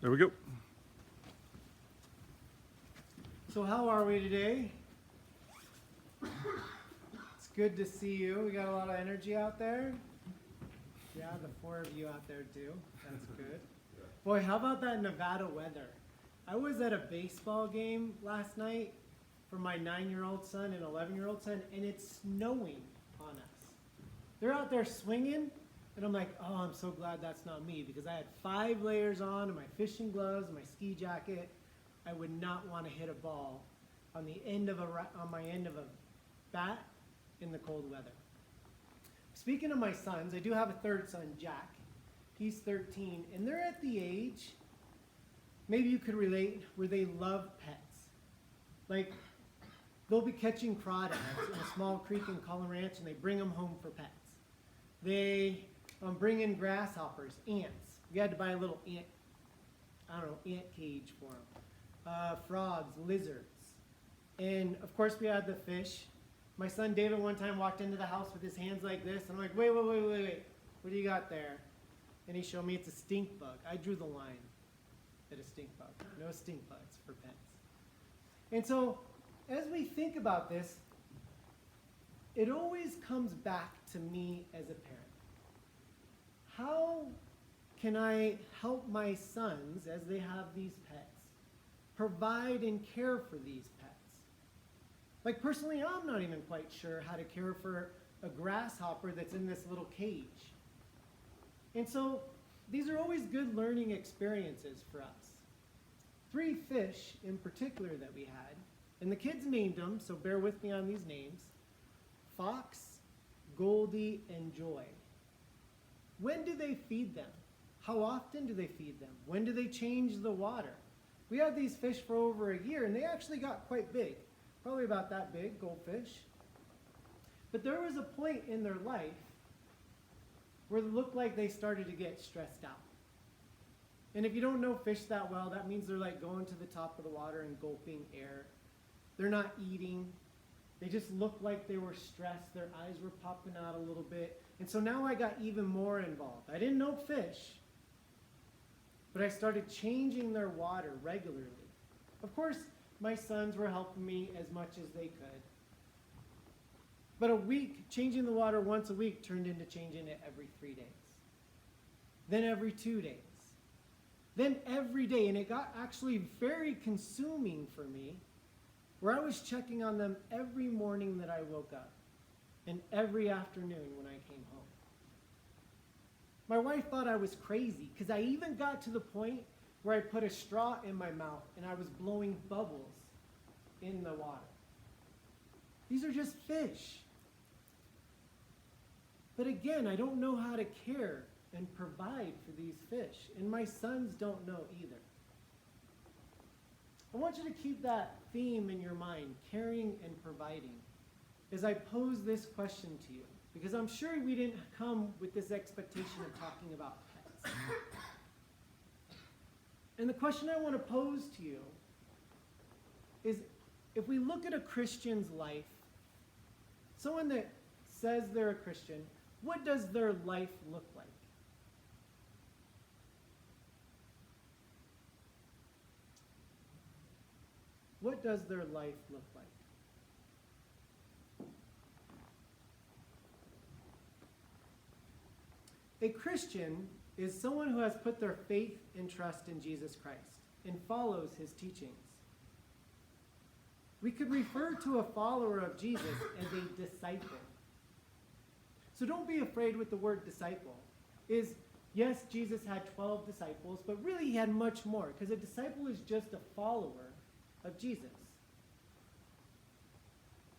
There we go. So how are we today? It's good to see you. We got a lot of energy out there. Yeah, the four of you out there too. That's good. Boy, how about that Nevada weather? I was at a baseball game last night for my 9-year-old son and 11-year-old son, and it's snowing on us. They're out there swinging, and I'm like, oh, I'm so glad that's not me, because I had 5 layers on and my fishing gloves and my ski jacket. I would not want to hit a ball on my end of a bat in the cold weather. Speaking of my sons, I do have a third son, Jack. He's 13, and they're at the age, maybe you could relate, where they love pets. Like, they'll be catching crawdads in a small creek in Collin Ranch, and they bring them home for pets. They bring in grasshoppers, ants. We had to buy a little ant cage for them. Frogs, lizards. And of course we had the fish. My son David one time walked into the house with his hands like this, and I'm like, wait. What do you got there? And he showed me it's a stink bug. I drew the line at a stink bug. No stink bugs for pets. And so as we think about this, it always comes back to me as a parent. How can I help my sons, as they have these pets, provide and care for these pets? Like personally, I'm not even quite sure how to care for a grasshopper that's in this little cage. And so these are always good learning experiences for us. 3 fish in particular that we had, and the kids named them, so bear with me on these names: Fox, Goldie, and Joy. When do they feed them? How often do they feed them? When do they change the water? We had these fish for over a year, and they actually got quite big. Probably about that big, goldfish. But there was a point in their life where it looked like they started to get stressed out. And if you don't know fish that well, that means they're like going to the top of the water and gulping air. They're not eating. They just looked like they were stressed. Their eyes were popping out a little bit. And so now I got even more involved. I didn't know fish, but I started changing their water regularly. Of course, my sons were helping me as much as they could. But a week, changing the water once a week turned into changing it every 3 days. Then every 2 days. Then every day. And it got actually very consuming for me, where I was checking on them every morning that I woke up and every afternoon when I came home. My wife thought I was crazy, because I even got to the point where I put a straw in my mouth and I was blowing bubbles in the water. These are just fish. But again, I don't know how to care and provide for these fish, and my sons don't know either. I want you to keep that theme in your mind, caring and providing, as I pose this question to you, because I'm sure we didn't come with this expectation of talking about pets. And the question I want to pose to you is, if we look at a Christian's life, someone that says they're a Christian, what does their life look like? What does their life look like? A Christian is someone who has put their faith and trust in Jesus Christ and follows his teachings. We could refer to a follower of Jesus as a disciple. So don't be afraid with the word disciple. Yes, Jesus had 12 disciples, but really he had much more, because a disciple is just a follower of Jesus.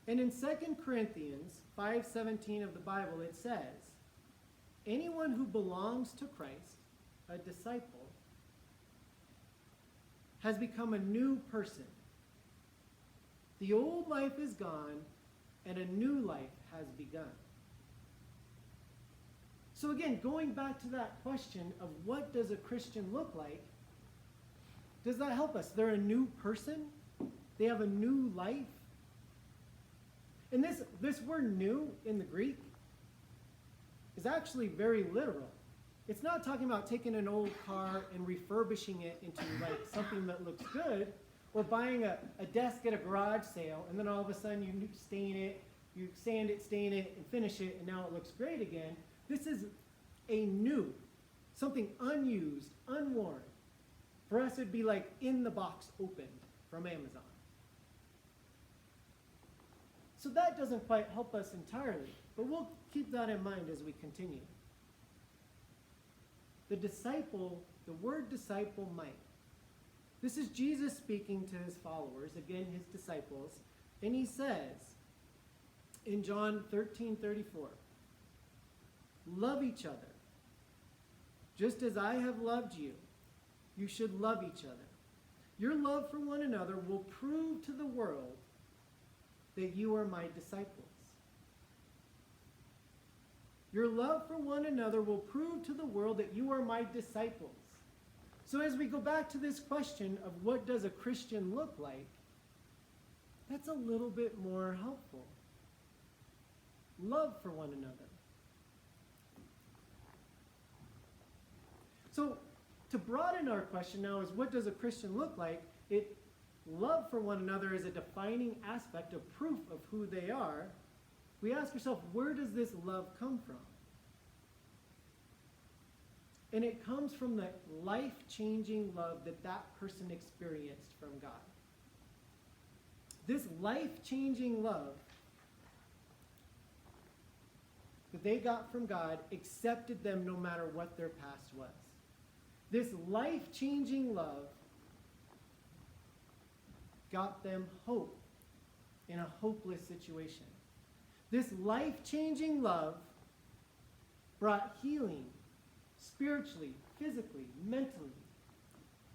And in 2 Corinthians 5:17 of the Bible, it says, anyone who belongs to Christ, a disciple, has become a new person. The old life is gone, and a new life has begun. So again, going back to that question of what does a Christian look like, does that help us? They're a new person? They have a new life? And this word new in the Greek is actually very literal. It's not talking about taking an old car and refurbishing it into like something that looks good, or buying a desk at a garage sale, and then all of a sudden you stain it, you sand it, stain it, and finish it, and now it looks great again. This is a new, something unused, unworn. For us, it'd be like in the box opened from Amazon. So that doesn't quite help us entirely, but we'll keep that in mind as we continue. The disciple, the word disciple might. This is Jesus speaking to his followers, again his disciples, and he says in John 13:34, love each other. Just as I have loved you, you should love each other. Your love for one another will prove to the world that you are my disciples. Your love for one another will prove to the world that you are my disciples. So as we go back to this question of what does a Christian look like, that's a little bit more helpful. Love for one another. So to broaden our question now is what does a Christian look like? Love for one another is a defining aspect of proof of who they are. We ask ourselves, where does this love come from? And it comes from the life-changing love that that person experienced from God. This life-changing love that they got from God accepted them no matter what their past was. This life-changing love got them hope in a hopeless situation. This life-changing love brought healing spiritually, physically, mentally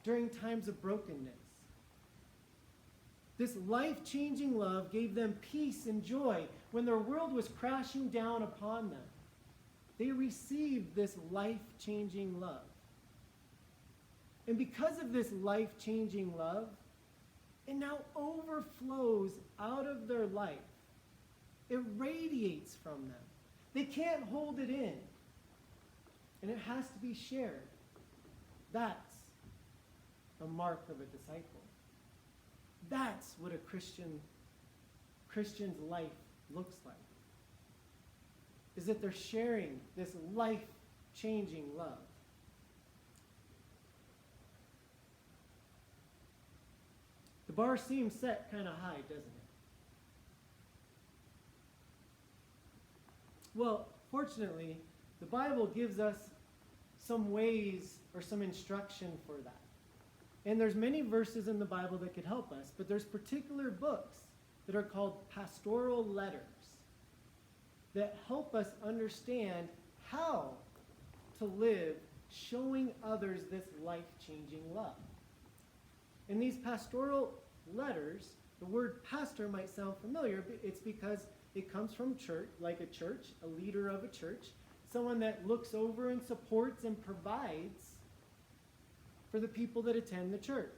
during times of brokenness. This life-changing love gave them peace and joy when their world was crashing down upon them. They received this life-changing love. And because of this life-changing love, it now overflows out of their life. It radiates from them. They can't hold it in. And it has to be shared. That's a mark of a disciple. That's what a Christian's life looks like. Is that they're sharing this life-changing love. The bar seems set kind of high, doesn't it? Well, fortunately, the Bible gives us some ways or some instruction for that. And there's many verses in the Bible that could help us, but there's particular books that are called pastoral letters that help us understand how to live showing others this life-changing love. In these pastoral letters, the word pastor might sound familiar, but it's because it comes from church, like a church, a leader of a church, someone that looks over and supports and provides for the people that attend the church.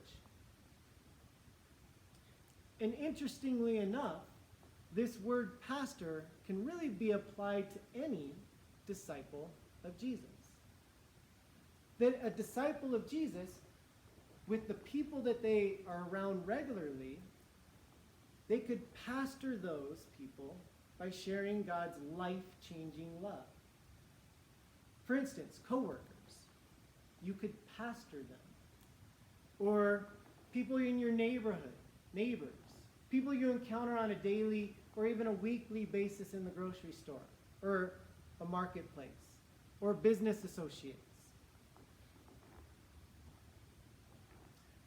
And interestingly enough, this word pastor can really be applied to any disciple of Jesus. That a disciple of Jesus, with the people that they are around regularly, they could pastor those people by sharing God's life-changing love. For instance, coworkers. You could pastor them. Or people in your neighborhood, neighbors. People you encounter on a daily or even a weekly basis in the grocery store or a marketplace or business associates.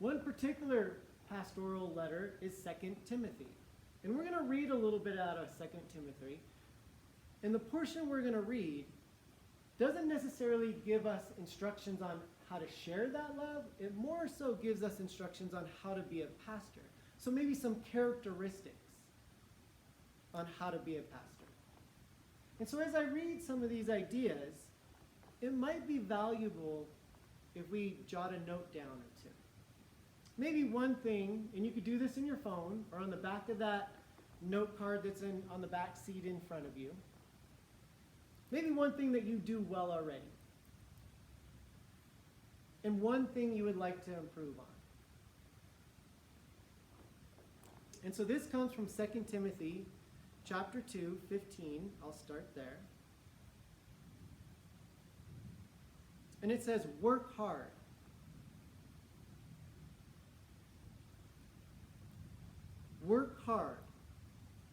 One particular pastoral letter is 2 Timothy. And we're going to read a little bit out of 2 Timothy. And the portion we're going to read doesn't necessarily give us instructions on how to share that love. It more so gives us instructions on how to be a pastor. So maybe some characteristics on how to be a pastor. And so as I read some of these ideas, it might be valuable if we jot a note down or two. Maybe one thing, and you could do this in your phone or on the back of that note card that's on the back seat in front of you. Maybe one thing that you do well already. and one thing you would like to improve on. And so this comes from 2 Timothy chapter 2, 15. I'll start there. And it says, work hard. Work hard.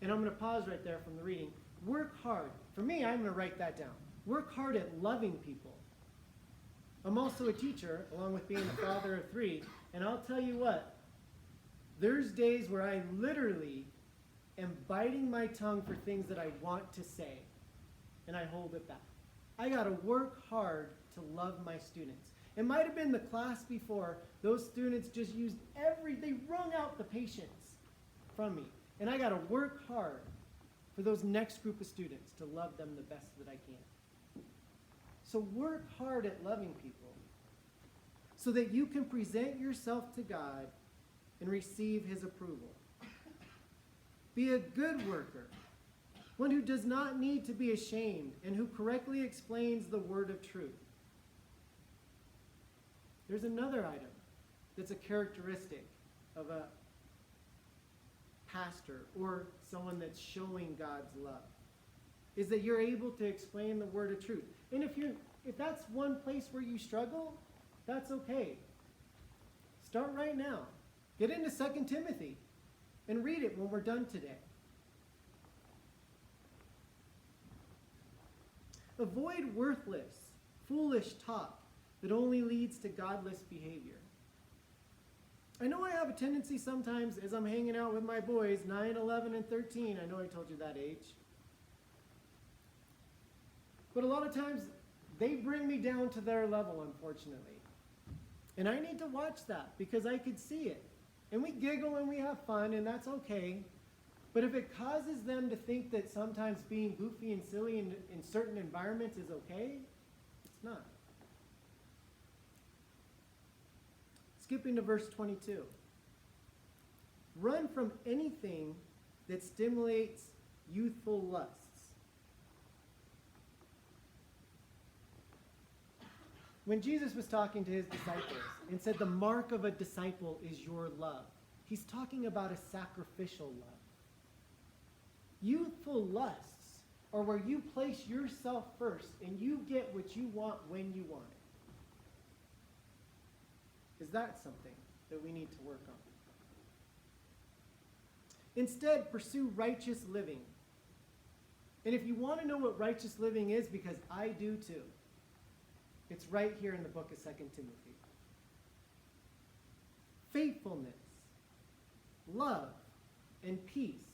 And I'm going to pause right there from the reading. Work hard. For me, I'm going to write that down. Work hard at loving people. I'm also a teacher, along with being a father of 3. And I'll tell you what, there's days where I literally am biting my tongue for things that I want to say, and I hold it back. I got to work hard to love my students. It might have been the class before, those students just they wrung out the patience from me. And I got to work hard for those next group of students to love them the best that I can. So work hard at loving people so that you can present yourself to God and receive his approval. Be a good worker, one who does not need to be ashamed and who correctly explains the word of truth. There's another item that's a characteristic of a pastor or someone that's showing God's love, is that you're able to explain the word of truth. And if that's one place where you struggle, that's okay. Start right now. Get into 2 Timothy and read it when we're done today. Avoid worthless, foolish talk that only leads to godless behavior. I know I have a tendency sometimes as I'm hanging out with my boys, 9, 11, and 13. I know I told you that age. But a lot of times, they bring me down to their level, unfortunately. And I need to watch that because I could see it. And we giggle and we have fun, and that's okay. But if it causes them to think that sometimes being goofy and silly in certain environments is okay, it's not. Skipping to verse 22. Run from anything that stimulates youthful lusts. When Jesus was talking to his disciples and said the mark of a disciple is your love, he's talking about a sacrificial love. Youthful lusts are where you place yourself first and you get what you want when you want it. Is that something that we need to work on? Instead, pursue righteous living. And if you want to know what righteous living is, because I do too, it's right here in the book of 2 Timothy. Faithfulness, love, and peace.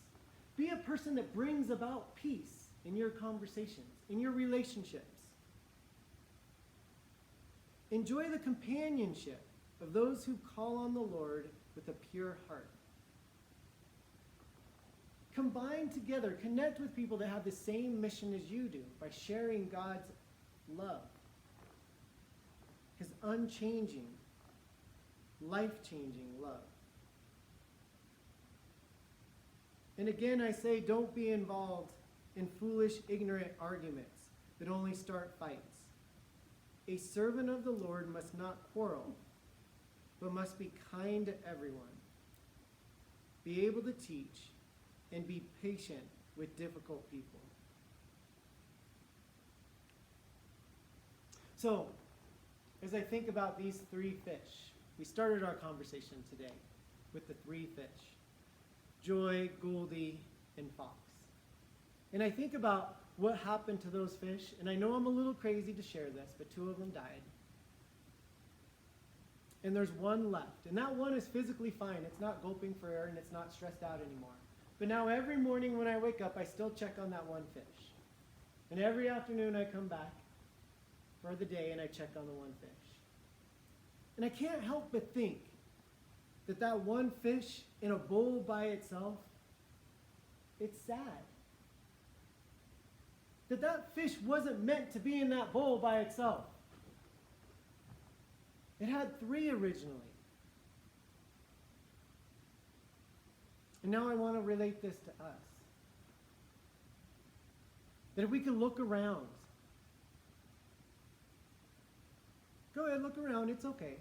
Be a person that brings about peace in your conversations, in your relationships. Enjoy the companionship of those who call on the Lord with a pure heart. Combine together, connect with people that have the same mission as you do by sharing God's love. His unchanging, life-changing love. And again, I say, don't be involved in foolish, ignorant arguments that only start fights. A servant of the Lord must not quarrel, but must be kind to everyone, be able to teach, and be patient with difficult people. So, as I think about these 3 fish, we started our conversation today with the 3 fish. Joy, Goldie, and Fox. And I think about what happened to those fish, and I know I'm a little crazy to share this, but 2 of them died. And there's 1 left, and that one is physically fine. It's not gulping for air, and it's not stressed out anymore. But now every morning when I wake up, I still check on that 1 fish. And every afternoon I come back for the day, and I check on the 1 fish. And I can't help but think that that 1 fish in a bowl by itself, it's sad. That fish wasn't meant to be in that bowl by itself. It had 3 originally. And now I want to relate this to us. That if we could look around Go ahead, look around, it's okay.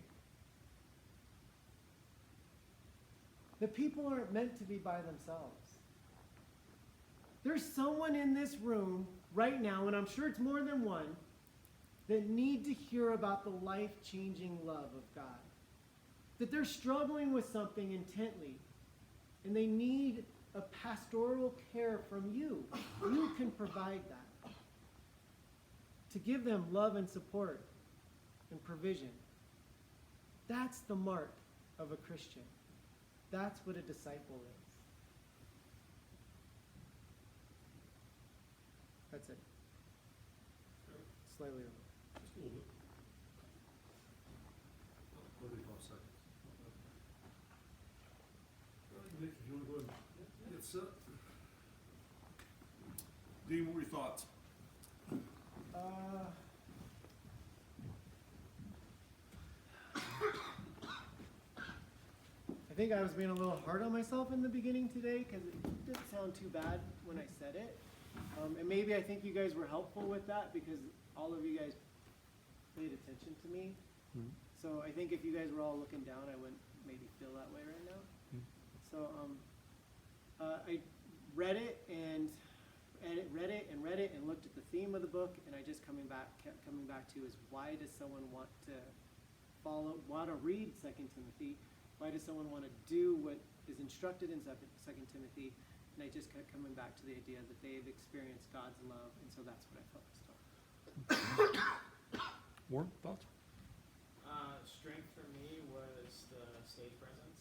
The people aren't meant to be by themselves. There's someone in this room right now, and I'm sure it's more than one, that need to hear about the life-changing love of God. That they're struggling with something intently, and they need a pastoral care from you. You can provide that. To give them love and support and provision. That's the mark of a Christian. That's what a disciple is. That's it. Slightly over. Just a little bit. What do you call seconds? Nick, if you want to go ahead and get set. Dean, what were your thoughts? I think I was being a little hard on myself in the beginning today because it didn't sound too bad when I said it. And maybe I think you guys were helpful with that because all of you guys paid attention to me. Mm-hmm. So I think if you guys were all looking down, I wouldn't maybe feel that way right now. Mm-hmm. So I read it and read it and looked at the theme of the book, and I just kept coming back to is why does someone want to read 2 Timothy? Why does someone want to do what is instructed in 2 Timothy? And I just kept coming back to the idea that they've experienced God's love, and so that's what I focused on. Warren, thoughts? Strength for me was the stage presence.